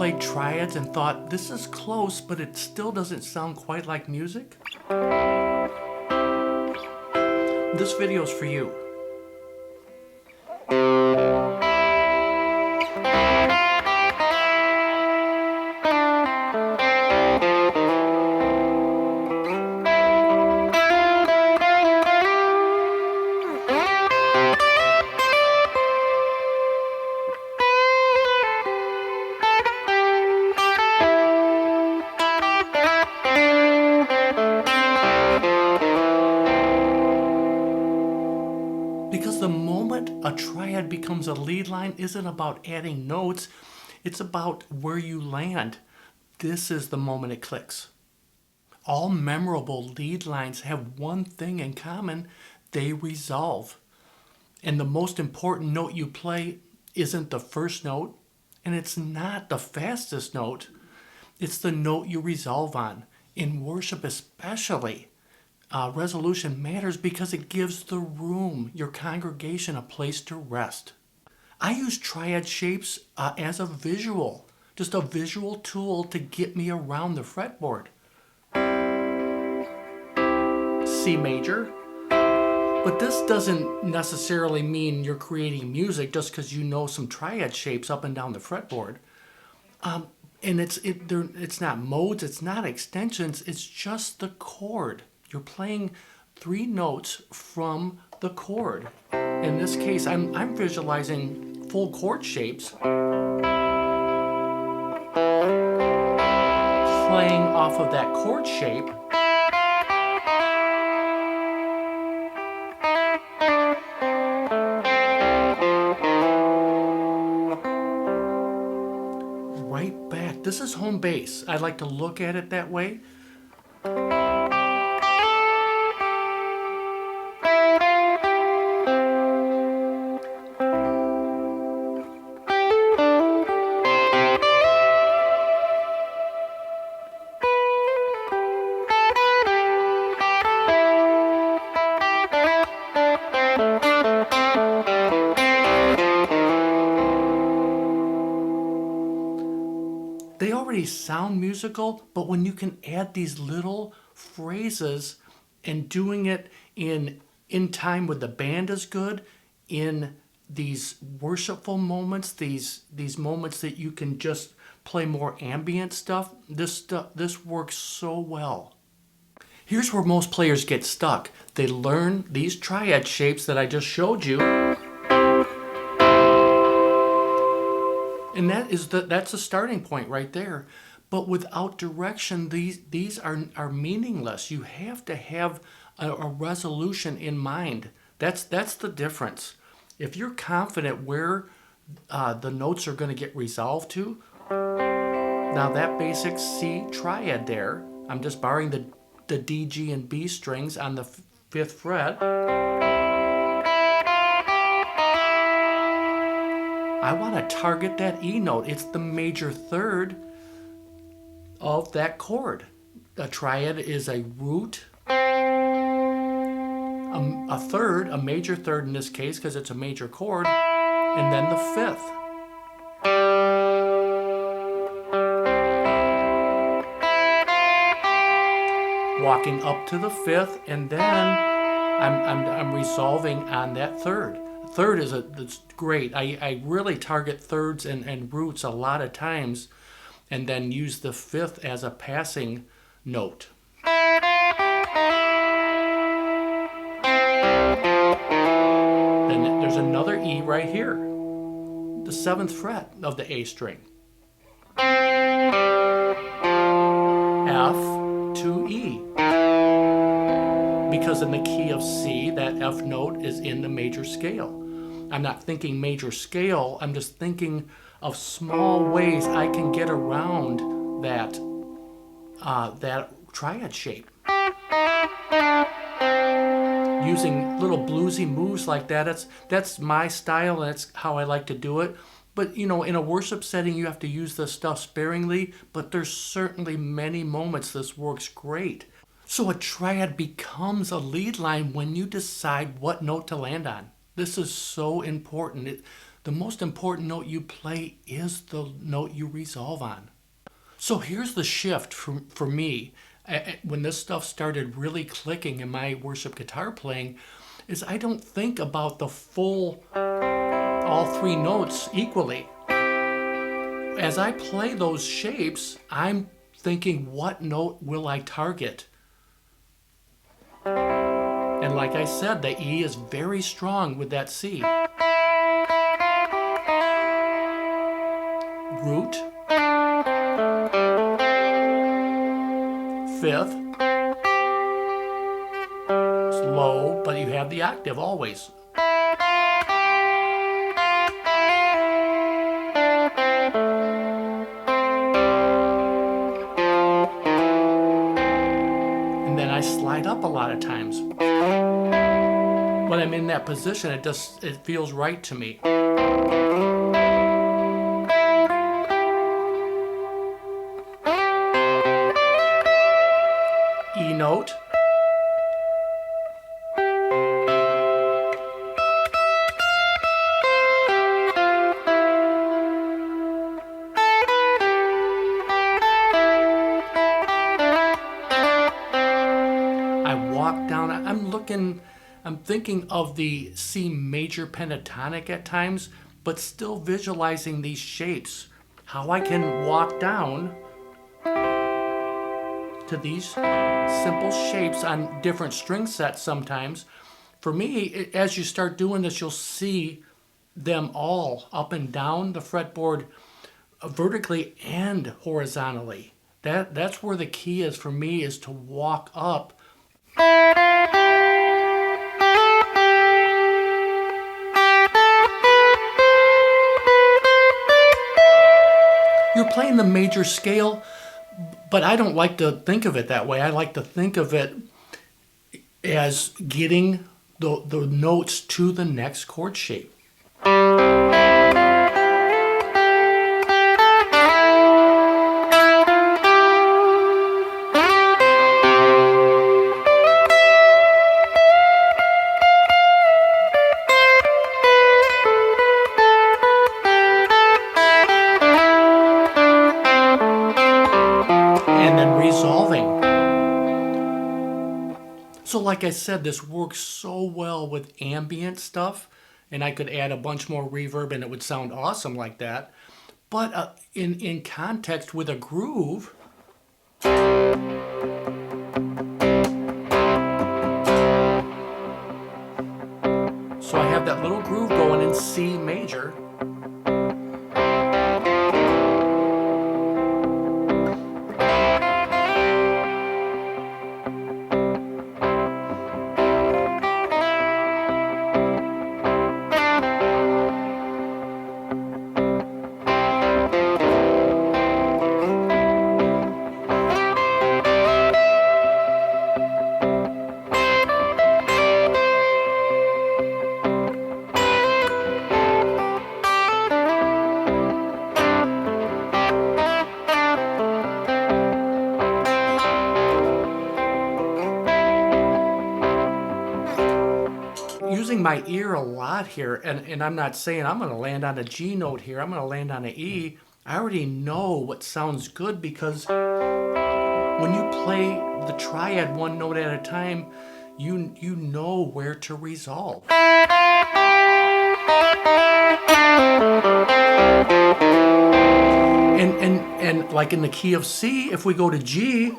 played triads and thought, this is close, but it still doesn't sound quite like music? This video's for you. Because the moment a triad becomes a lead line isn't about adding notes, it's about where you land. This is the moment it clicks. All memorable lead lines have one thing in common: they resolve. And the most important note you play isn't the first note, and it's not the fastest note. It's the note you resolve on. In worship especially, resolution matters because it gives the room, your congregation, a place to rest. I use triad shapes as a visual, just a visual tool to get me around the fretboard. C major, but this doesn't necessarily mean you're creating music just because you know some triad shapes up and down the fretboard. And it's not modes, it's not extensions, it's just the chord. You're playing 3 notes from the chord. In this case, I'm visualizing full chord shapes, playing off of that chord shape. Right back. This is home base. I like to look at it that way. They already sound musical, but when you can add these little phrases and doing it in time with the band is good, in these worshipful moments, these moments that you can just play more ambient stuff, this works so well. Here's where most players get stuck. They learn these triad shapes that I just showed you, and that's a starting point right there. But without direction, these are meaningless. You have to have a resolution in mind. That's the difference. If you're confident where the notes are going to get resolved to, now that basic C triad there, I'm just borrowing the D, G, and B strings on the 5th fret. I want to target that E note. It's the major third of that chord. A triad is a root, a third, a major third in this case because it's a major chord, and then the 5th. Walking up to the 5th, and then I'm resolving on that third. Third it's great. I really target thirds and roots a lot of times, and then use the 5th as a passing note. Then there's another E right here, the 7th fret of the A string. F to E. Because in the key of C, that F note is in the major scale. I'm not thinking major scale, I'm just thinking of small ways I can get around that triad shape. Using little bluesy moves like that, that's my style, and that's how I like to do it. But in a worship setting, you have to use this stuff sparingly, but there's certainly many moments this works great. So a triad becomes a lead line when you decide what note to land on. This is so important. The most important note you play is the note you resolve on. So here's the shift for me. When this stuff started really clicking in my worship guitar playing, is I don't think about the full, all three notes equally. As I play those shapes, I'm thinking, what note will I target? And like I said, the E is very strong with that C. Root, fifth, it's low, but you have the octave always. And then I slide up a lot of times. When I'm in that position, it feels right to me. E note. I walk down, I'm thinking of the C major pentatonic at times, but still visualizing these shapes. How I can walk down to these simple shapes on different string sets sometimes. For me, as you start doing this, you'll see them all up and down the fretboard, vertically and horizontally. That's where the key is for me, is to walk up. You're playing the major scale, but I don't like to think of it that way. I like to think of it as getting the notes to the next chord shape. And then resolving. So like I said, this works so well with ambient stuff, and I could add a bunch more reverb and it would sound awesome like that. But in context with a groove, so I have that little groove going in C major. Using my ear a lot here, and I'm not saying I'm going to land on a G note here, I'm going to land on an E. I already know what sounds good, because when you play the triad one note at a time, you know where to resolve. And like in the key of C, if we go to G,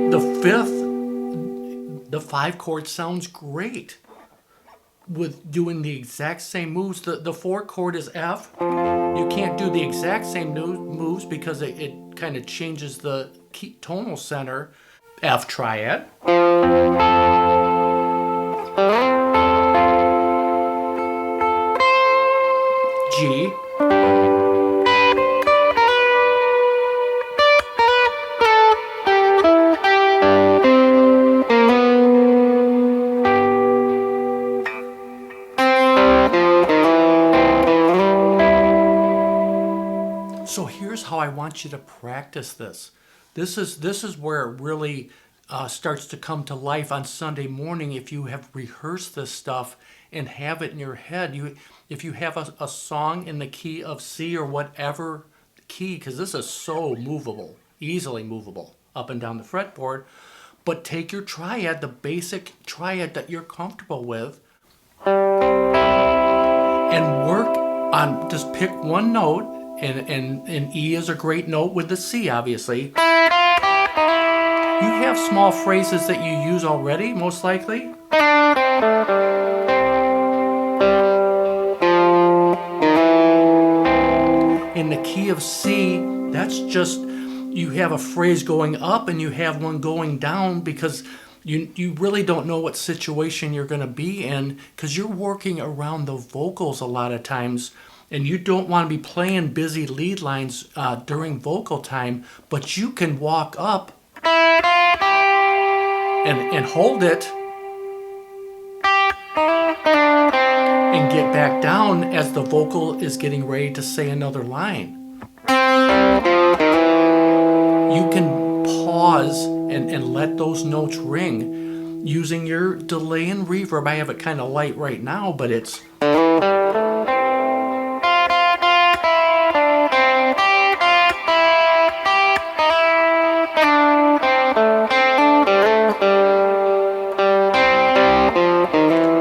the fifth, the 5 chord sounds great with doing the exact same moves. The 4 chord is F. You can't do the exact same moves because it kind of changes the key, tonal center. F triad. G. So here's how I want you to practice this. This is where it really starts to come to life on Sunday morning if you have rehearsed this stuff and have it in your head. If you have a song in the key of C or whatever key, because this is so movable, easily movable up and down the fretboard, but take your triad, the basic triad that you're comfortable with, and work on, just pick one note, and E is a great note with the C, obviously. You have small phrases that you use already, most likely. In the key of C, that's just, you have a phrase going up and you have one going down because you really don't know what situation you're going to be in because you're working around the vocals a lot of times, and you don't want to be playing busy lead lines during vocal time, but you can walk up and hold it and get back down as the vocal is getting ready to say another line. You can pause and let those notes ring using your delay and reverb. I have it kind of light right now, but it's...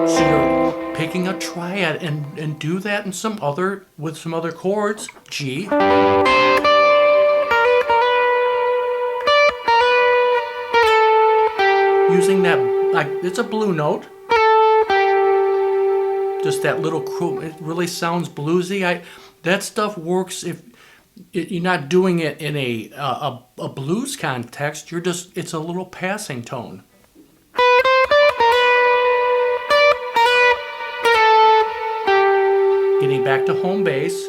So you're picking a triad and do that in some other, with some other chords. G. Using that, like, it's a blue note. Just that little it really sounds bluesy. That stuff works if you're not doing it in a blues context. You're just, it's a little passing tone. Getting back to home base.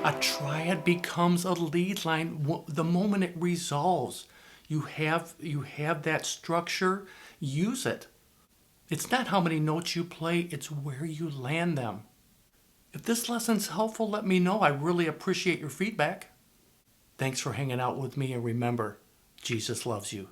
A triad becomes a lead line the moment it resolves. You have that structure, use it. It's not how many notes you play, it's where you land them. If this lesson's helpful, let me know. I really appreciate your feedback. Thanks for hanging out with me, and remember, Jesus loves you.